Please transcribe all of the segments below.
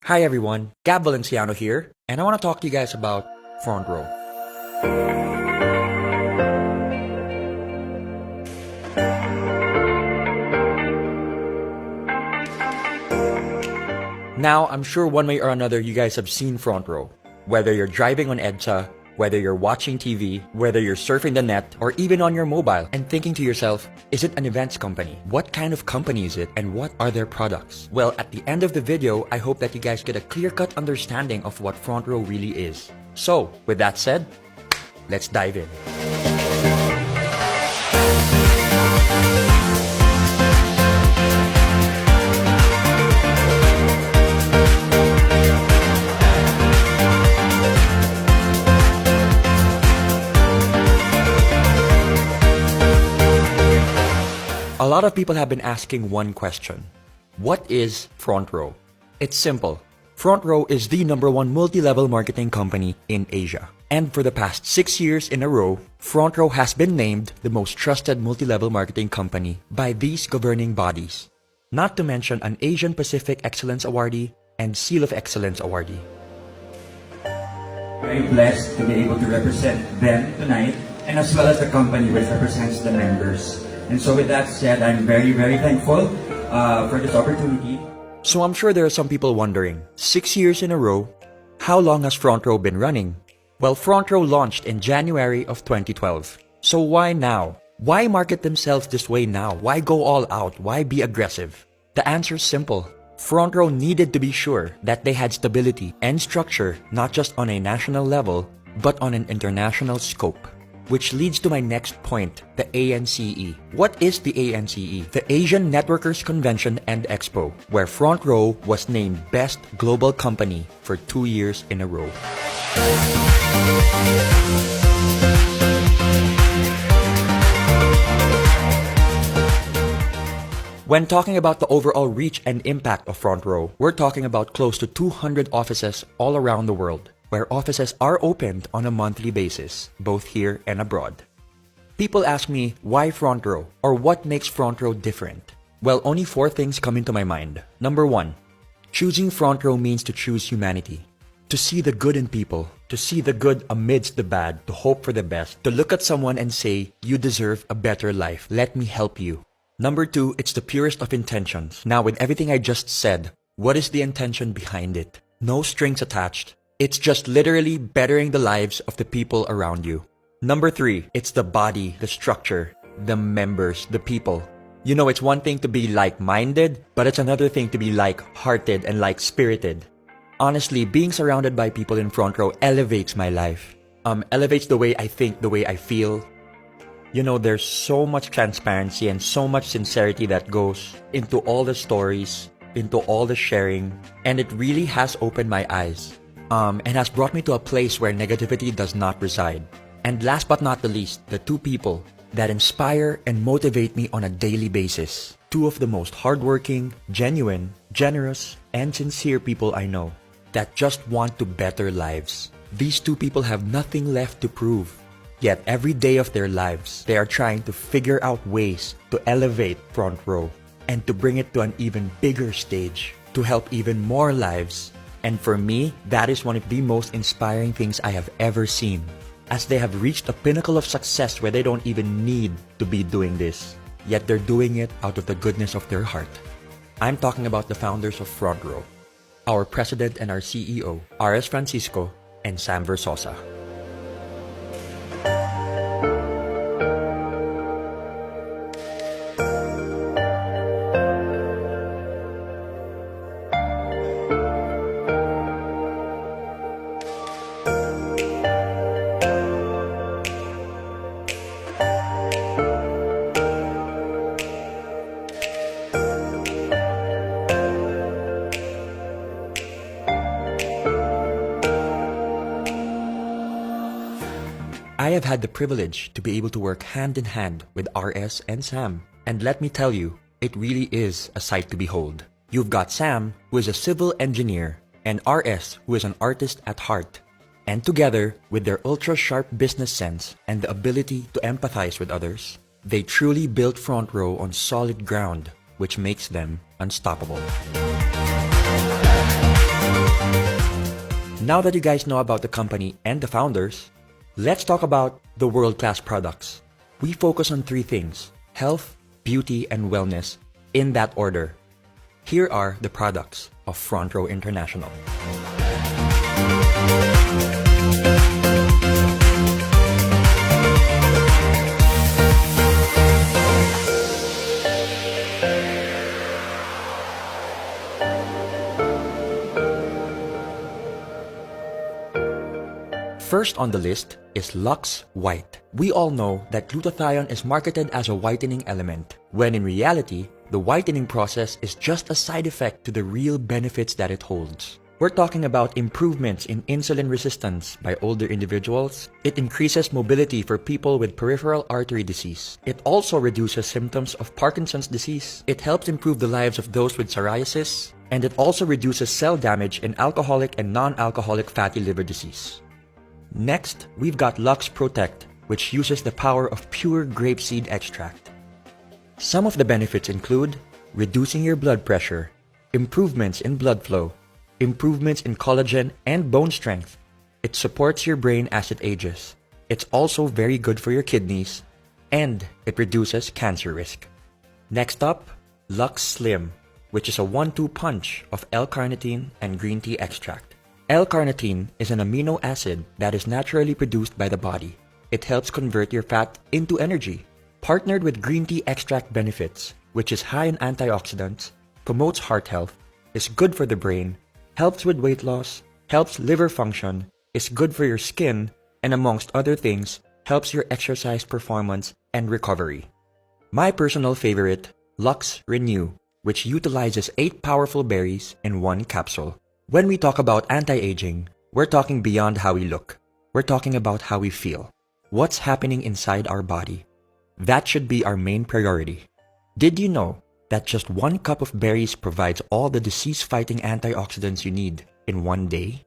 Hi everyone, Gab Valenciano here, and I want to talk to you guys about Frontrow. Now, I'm sure one way or another you guys have seen Frontrow. Whether you're driving on EDSA, whether you're watching TV, whether you're surfing the net, or even on your mobile and thinking to yourself, is it an events company? What kind of company is it and what are their products? Well, at the end of the video, I hope that you guys get a clear-cut understanding of what Frontrow really is. So, with that said, let's dive in. A lot of people have been asking one question. What is Frontrow? It's simple. Frontrow is the #1 multi-level marketing company in Asia. And for the past 6 years in a row, Frontrow has been named the most trusted multi-level marketing company by these governing bodies. Not to mention an Asian Pacific Excellence Awardee and Seal of Excellence Awardee. Very blessed to be able to represent them tonight, and as well as the company which represents the members. And so with that said, I'm very, very thankful for this opportunity. So I'm sure there are some people wondering, 6 years in a row, how long has Frontrow been running? Well, Frontrow launched in January of 2012. So why now? Why market themselves this way now? Why go all out? Why be aggressive? The answer is simple. Frontrow needed to be sure that they had stability and structure not just on a national level, but on an international scope. Which leads to my next point, the ANCE. What is the ANCE? The Asian Networkers Convention and Expo, where Frontrow was named Best Global Company for 2 years in a row. When talking about the overall reach and impact of Frontrow, we're talking about close to 200 offices all around the world, where offices are opened on a monthly basis, both here and abroad. People ask me, why Frontrow? Or what makes Frontrow different? Well, only 4 things come into my mind. Number 1, choosing Frontrow means to choose humanity. To see the good in people, to see the good amidst the bad, to hope for the best, to look at someone and say, you deserve a better life, let me help you. Number 2, it's the purest of intentions. Now, with everything I just said, what is the intention behind it? No strings attached. It's just literally bettering the lives of the people around you. Number 3, it's the body, the structure, the members, the people. You know, it's one thing to be like-minded, but it's another thing to be like-hearted and like-spirited. Honestly, being surrounded by people in Frontrow elevates my life. Elevates the way I think, the way I feel. You know, there's so much transparency and so much sincerity that goes into all the stories, into all the sharing, and it really has opened my eyes. And has brought me to a place where negativity does not reside. And last but not the least, the 2 people that inspire and motivate me on a daily basis. 2 of the most hardworking, genuine, generous, and sincere people I know that just want to better lives. These 2 people have nothing left to prove. Yet every day of their lives, they are trying to figure out ways to elevate Frontrow and to bring it to an even bigger stage, to help even more lives. And for me, that is one of the most inspiring things I have ever seen, as they have reached a pinnacle of success where they don't even need to be doing this, yet they're doing it out of the goodness of their heart. I'm talking about the founders of Frontrow, our president and our CEO, R.S. Francisco and Sam Versosa. I have had the privilege to be able to work hand in hand with RS and Sam. And let me tell you, it really is a sight to behold. You've got Sam, who is a civil engineer, and RS, who is an artist at heart. And together, with their ultra-sharp business sense and the ability to empathize with others, they truly built Frontrow on solid ground, which makes them unstoppable. Now that you guys know about the company and the founders, let's talk about the world-class products. We focus on three things: health, beauty, and wellness, in that order. Here are the products of Frontrow International. First on the list is Lux White. We all know that glutathione is marketed as a whitening element, when in reality, the whitening process is just a side effect to the real benefits that it holds. We're talking about improvements in insulin resistance by older individuals. It increases mobility for people with peripheral artery disease. It also reduces symptoms of Parkinson's disease. It helps improve the lives of those with psoriasis. And it also reduces cell damage in alcoholic and non-alcoholic fatty liver disease. Next, we've got Lux Protect, which uses the power of pure grapeseed extract. Some of the benefits include reducing your blood pressure, improvements in blood flow, improvements in collagen and bone strength. It supports your brain as it ages. It's also very good for your kidneys, and it reduces cancer risk. Next up, Lux Slim, which is a 1-2 punch of L-carnitine and green tea extract. L-carnitine is an amino acid that is naturally produced by the body. It helps convert your fat into energy. Partnered with green tea extract benefits, which is high in antioxidants, promotes heart health, is good for the brain, helps with weight loss, helps liver function, is good for your skin, and amongst other things, helps your exercise performance and recovery. My personal favorite, Lux Renew, which utilizes 8 powerful berries in 1 capsule. When we talk about anti-aging, we're talking beyond how we look. We're talking about how we feel. What's happening inside our body? That should be our main priority. Did you know that just 1 cup of berries provides all the disease-fighting antioxidants you need in 1 day?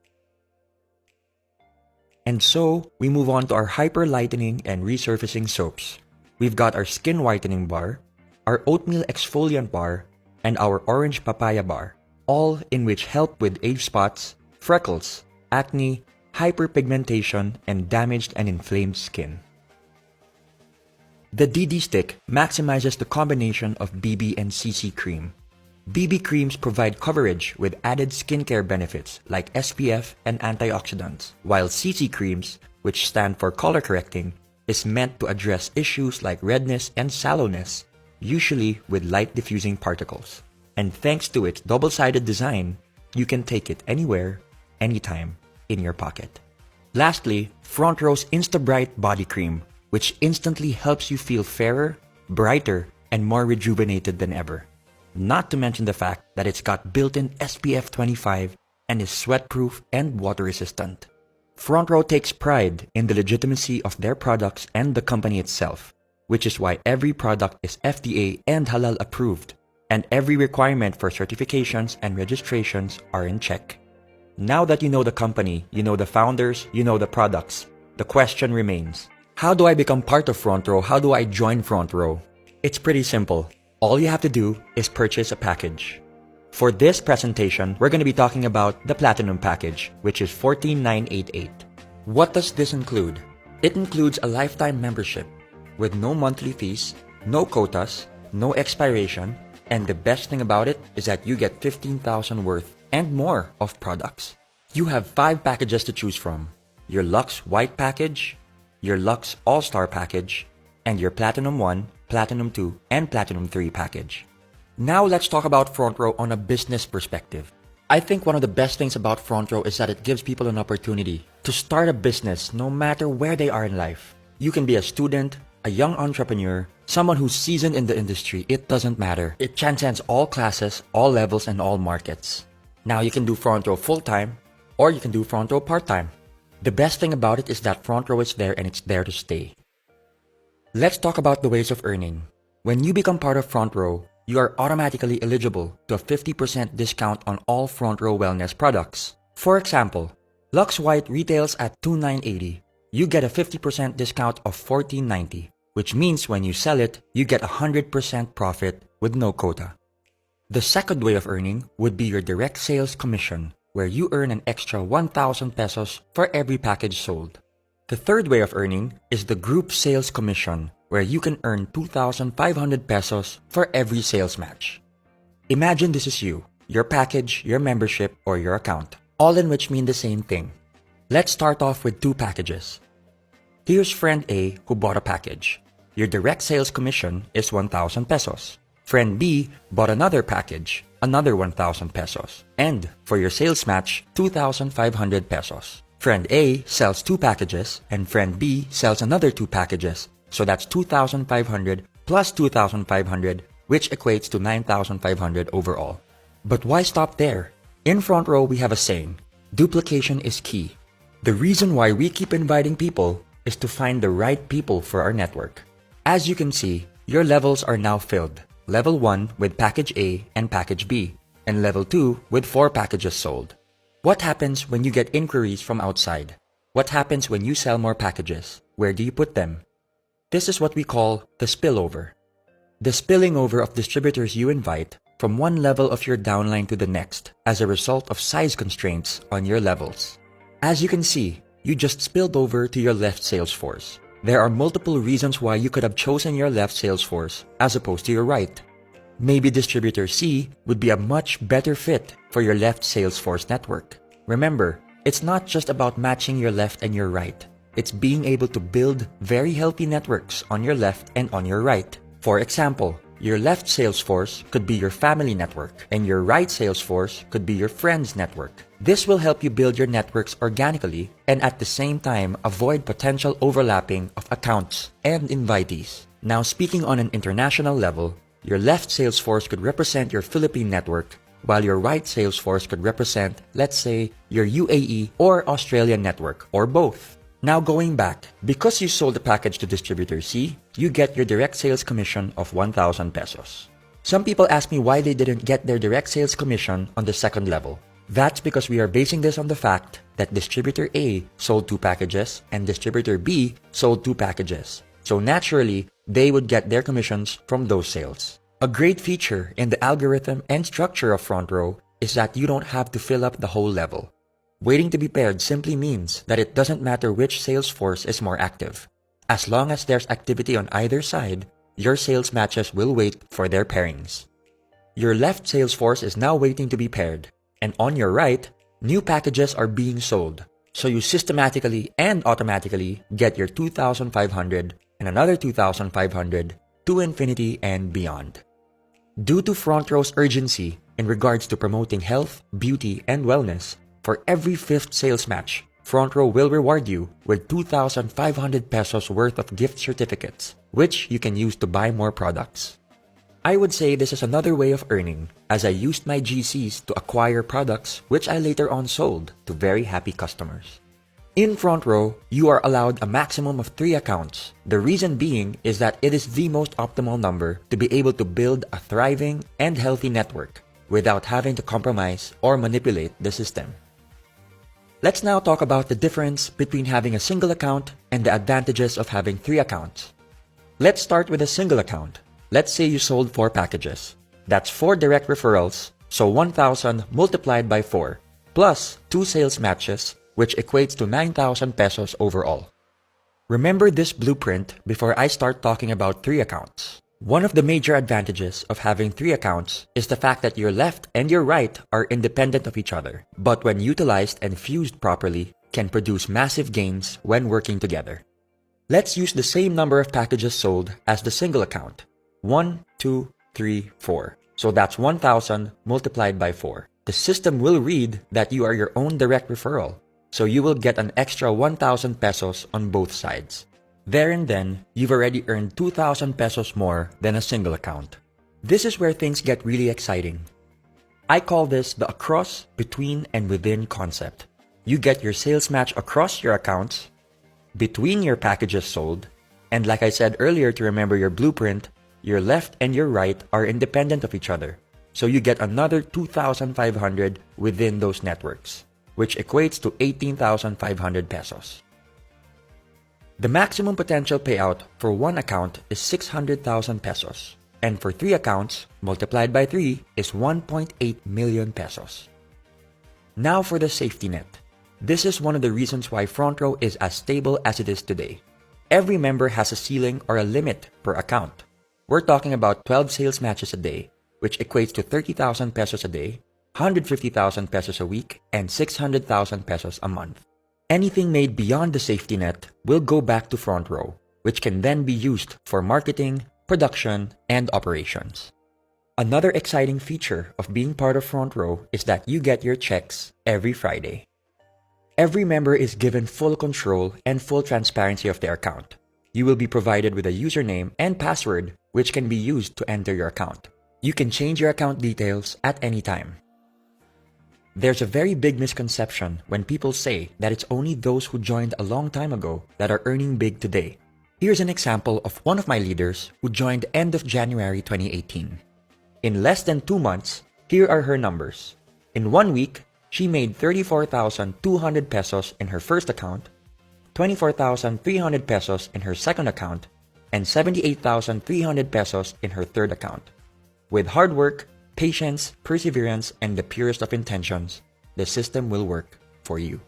And so, we move on to our hyper-lightening and resurfacing soaps. We've got our skin whitening bar, our oatmeal exfoliant bar, and our orange papaya bar, all in which help with age spots, freckles, acne, hyperpigmentation, and damaged and inflamed skin. The DD Stick maximizes the combination of BB and CC cream. BB creams provide coverage with added skincare benefits like SPF and antioxidants, while CC creams, which stand for color correcting, is meant to address issues like redness and sallowness, usually with light diffusing particles. And thanks to its double-sided design, you can take it anywhere, anytime, in your pocket. Lastly, Frontrow's Insta-Bright Body Cream, which instantly helps you feel fairer, brighter, and more rejuvenated than ever. Not to mention the fact that it's got built-in SPF 25 and is sweat-proof and water-resistant. Frontrow takes pride in the legitimacy of their products and the company itself, which is why every product is FDA and Halal approved, and every requirement for certifications and registrations are in check. Now that you know the company, you know the founders, you know the products, the question remains, how do I become part of Frontrow? How do I join Frontrow? It's pretty simple. All you have to do is purchase a package. For this presentation, we're going to be talking about the Platinum package, which is $14,988. What does this include? It includes a lifetime membership with no monthly fees, no quotas, no expiration, and the best thing about it is that you get 15,000 worth and more of products. You have 5 packages to choose from: your Lux White package, your Lux All-Star package, and your Platinum 1, Platinum 2, and Platinum 3 package. Now let's talk about Frontrow on a business perspective. I think one of the best things about Frontrow is that it gives people an opportunity to start a business no matter where they are in life. You can be a student, a young entrepreneur, someone who's seasoned in the industry. It doesn't matter. It transcends all classes, all levels, and all markets. Now you can do Frontrow full-time, or you can do Frontrow part-time. The best thing about it is that Frontrow is there and it's there to stay. Let's talk about the ways of earning. When you become part of Frontrow, you are automatically eligible to a 50% discount on all Frontrow wellness products. For example, Lux White retails at $2,980. You get a 50% discount of $1,490, which means when you sell it, you get 100% profit with no quota. The second way of earning would be your direct sales commission, where you earn an extra 1,000 pesos for every package sold. The third way of earning is the group sales commission, where you can earn 2,500 pesos for every sales match. Imagine this is you, your package, your membership, or your account, all in which mean the same thing. Let's start off with two packages. Here's friend A who bought a package. Your direct sales commission is 1,000 pesos. Friend B bought another package, another 1,000 pesos. And for your sales match, 2,500 pesos. Friend A sells two packages and friend B sells another two packages. So that's 2,500 plus 2,500, which equates to 9,500 overall. But why stop there? In Frontrow, we have a saying, duplication is key. The reason why we keep inviting people is to find the right people for our network. As you can see, your levels are now filled. Level 1 with package A and package B, and level 2 with 4 packages sold. What happens when you get inquiries from outside? What happens when you sell more packages? Where do you put them? This is what we call the spillover. The spilling over of distributors you invite from one level of your downline to the next as a result of size constraints on your levels. As you can see, you just spilled over to your left sales force. There are multiple reasons why you could have chosen your left sales force as opposed to your right. Maybe distributor C would be a much better fit for your left sales force network. Remember, it's not just about matching your left and your right. It's being able to build very healthy networks on your left and on your right. For example, your left sales force could be your family network, and your right sales force could be your friends network. This will help you build your networks organically and at the same time avoid potential overlapping of accounts and invitees. Now, speaking on an international level, your left sales force could represent your Philippine network, while your right sales force could represent, let's say, your UAE or Australian network, or both. Now going back, because you sold the package to distributor C, you get your direct sales commission of 1,000 pesos. Some people ask me why they didn't get their direct sales commission on the second level. That's because we are basing this on the fact that distributor A sold 2 packages and distributor B sold 2 packages. So naturally, they would get their commissions from those sales. A great feature in the algorithm and structure of Frontrow is that you don't have to fill up the whole level. Waiting to be paired simply means that it doesn't matter which sales force is more active. As long as there's activity on either side, your sales matches will wait for their pairings. Your left sales force is now waiting to be paired, and on your right, new packages are being sold. So you systematically and automatically get your 2,500 and another 2,500 to infinity and beyond. Due to Frontrow's urgency in regards to promoting health, beauty, and wellness, for every 5th sales match, Frontrow will reward you with 2,500 pesos worth of gift certificates, which you can use to buy more products. I would say this is another way of earning, as I used my GCs to acquire products which I later on sold to very happy customers. In Frontrow, you are allowed a maximum of 3 accounts. The reason being is that it is the most optimal number to be able to build a thriving and healthy network without having to compromise or manipulate the system. Let's now talk about the difference between having a single account and the advantages of having 3 accounts. Let's start with a single account. Let's say you sold 4 packages. That's 4 direct referrals, so 1,000 multiplied by 4, plus 2 sales matches, which equates to 9,000 pesos overall. Remember this blueprint before I start talking about 3 accounts. One of the major advantages of having 3 accounts is the fact that your left and your right are independent of each other, but when utilized and fused properly, can produce massive gains when working together. Let's use the same number of packages sold as the single account. 1, 2, 3, 4. So that's 1,000 multiplied by 4. The system will read that you are your own direct referral, so you will get an extra 1,000 pesos on both sides. There and then, you've already earned 2,000 pesos more than a single account. This is where things get really exciting. I call this the across, between, and within concept. You get your sales match across your accounts, between your packages sold, and like I said earlier to remember your blueprint, your left and your right are independent of each other. So you get another 2,500 within those networks, which equates to 18,500 pesos. The maximum potential payout for one account is 600,000 pesos, and for 3 accounts, multiplied by 3 is 1.8 million pesos. Now for the safety net. This is one of the reasons why Frontrow is as stable as it is today. Every member has a ceiling or a limit per account. We're talking about 12 sales matches a day, which equates to 30,000 pesos a day, 150,000 pesos a week, and 600,000 pesos a month. Anything made beyond the safety net will go back to Frontrow, which can then be used for marketing, production, and operations. Another exciting feature of being part of Frontrow is that you get your checks every Friday. Every member is given full control and full transparency of their account. You will be provided with a username and password which can be used to enter your account. You can change your account details at any time. There's a very big misconception when people say that it's only those who joined a long time ago that are earning big today. Here's an example of one of my leaders who joined end of January 2018. In less than 2 months, here are her numbers. In 1 week, she made 34,200 pesos in her first account, 24,300 pesos in her second account, and 78,300 pesos in her third account. With hard work, patience, perseverance, and the purest of intentions, the system will work for you.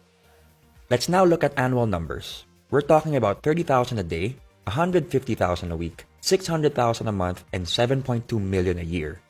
Let's now look at annual numbers. We're talking about 30,000 a day, 150,000 a week, 600,000 a month, and 7.2 million a year.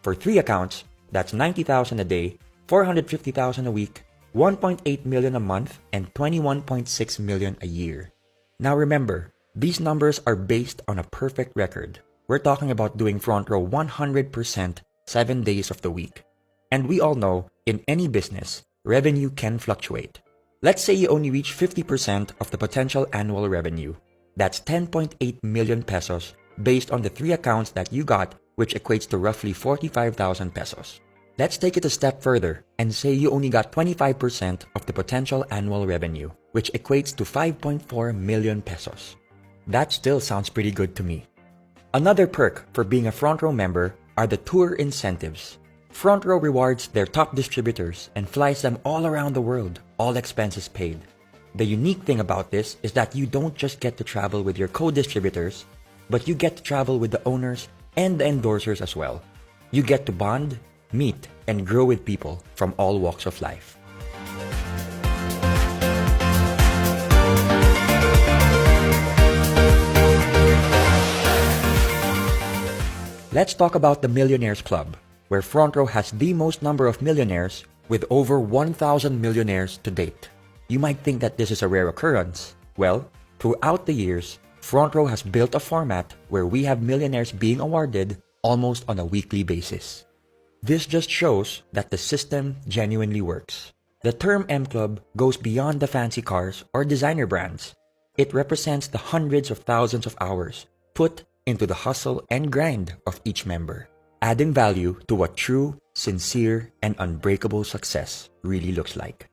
For 3 accounts, that's 90,000 a day, 450,000 a week, 1.8 million a month, and 21.6 million a year. Now remember, these numbers are based on a perfect record. We're talking about doing Frontrow 100% 7 days of the week. And we all know, in any business, revenue can fluctuate. Let's say you only reach 50% of the potential annual revenue. That's 10.8 million pesos based on the 3 accounts that you got, which equates to roughly 45,000 pesos. Let's take it a step further and say you only got 25% of the potential annual revenue, which equates to 5.4 million pesos. That still sounds pretty good to me. Another perk for being a Frontrow member are the tour incentives. Frontrow rewards their top distributors and flies them all around the world, all expenses paid. The unique thing about this is that you don't just get to travel with your co-distributors, but you get to travel with the owners and the endorsers as well. You get to bond, meet, and grow with people from all walks of life. Let's talk about the Millionaires Club, where Frontrow has the most number of millionaires with over 1,000 millionaires to date. You might think that this is a rare occurrence. Well, throughout the years, Frontrow has built a format where we have millionaires being awarded almost on a weekly basis. This just shows that the system genuinely works. The term M Club goes beyond the fancy cars or designer brands. It represents the hundreds of thousands of hours put into the hustle and grind of each member, adding value to what true, sincere, and unbreakable success really looks like.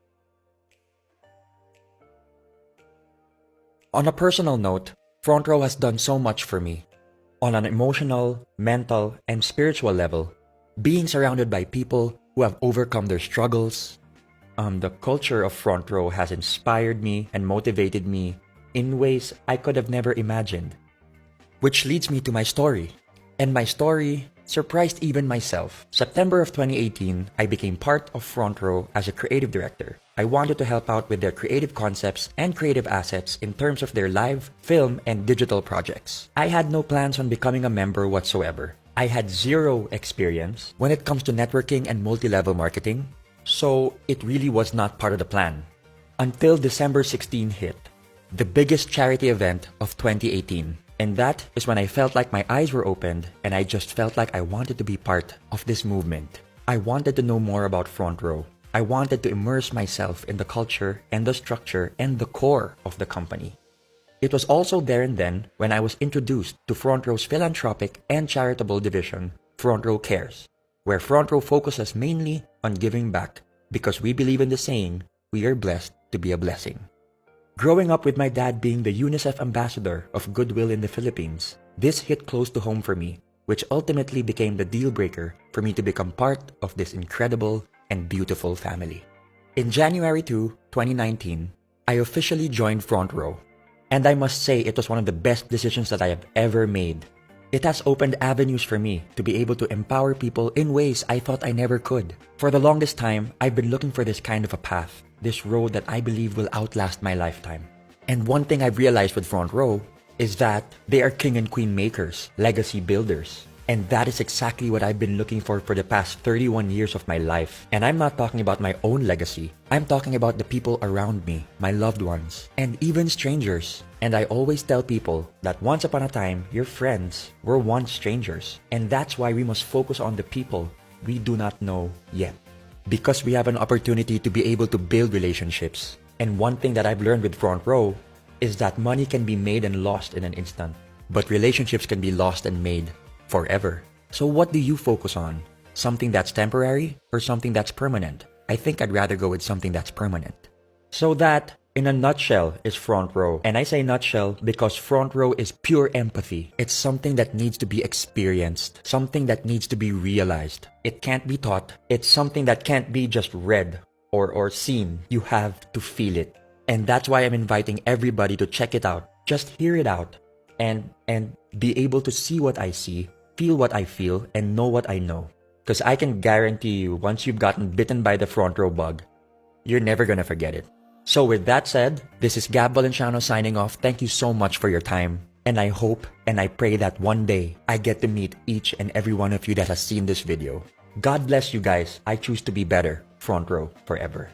On a personal note, Frontrow has done so much for me. On an emotional, mental, and spiritual level, being surrounded by people who have overcome their struggles, the culture of Frontrow has inspired me and motivated me in ways I could have never imagined. Which leads me to my story. And my story surprised even myself. September of 2018, I became part of Frontrow as a creative director. I wanted to help out with their creative concepts and creative assets in terms of their live, film, and digital projects. I had no plans on becoming a member whatsoever. I had zero experience when it comes to networking and multi-level marketing, so it really was not part of the plan. Until December 16 hit, the biggest charity event of 2018. And that is when I felt like my eyes were opened and I just felt like I wanted to be part of this movement. I wanted to know more about Frontrow. I wanted to immerse myself in the culture and the structure and the core of the company. It was also there and then when I was introduced to Frontrow's philanthropic and charitable division, Frontrow Cares, where Frontrow focuses mainly on giving back because we believe in the saying, we are blessed to be a blessing. Growing up with my dad being the UNICEF ambassador of Goodwill in the Philippines, this hit close to home for me, which ultimately became the deal breaker for me to become part of this incredible and beautiful family. In January 2, 2019, I officially joined Frontrow, and I must say it was one of the best decisions that I have ever made. It has opened avenues for me to be able to empower people in ways I thought I never could. For the longest time, I've been looking for this kind of a path, this road that I believe will outlast my lifetime. And one thing I've realized with Frontrow is that they are king and queen makers, legacy builders. And that is exactly what I've been looking for the past 31 years of my life. And I'm not talking about my own legacy. I'm talking about the people around me, my loved ones, and even strangers. And I always tell people that once upon a time, your friends were once strangers. And that's why we must focus on the people we do not know yet. Because we have an opportunity to be able to build relationships. And one thing that I've learned with Frontrow is that money can be made and lost in an instant. But relationships can be lost and made forever. So what do you focus on? Something that's temporary or something that's permanent? I think I'd rather go with something that's permanent. So that, in a nutshell, is Frontrow. And I say nutshell because Frontrow is pure empathy. It's something that needs to be experienced, something that needs to be realized. It can't be taught. It's something that can't be just read or seen. You have to feel it. And that's why I'm inviting everybody to check it out. Just hear it out and be able to see what I see, feel what I feel, and know what I know. Because I can guarantee you, once you've gotten bitten by the Frontrow bug, you're never gonna forget it. So with that said, this is Gab Valenciano signing off. Thank you so much for your time. And I hope and I pray that one day I get to meet each and every one of you that has seen this video. God bless you guys. I choose to be better. Frontrow forever.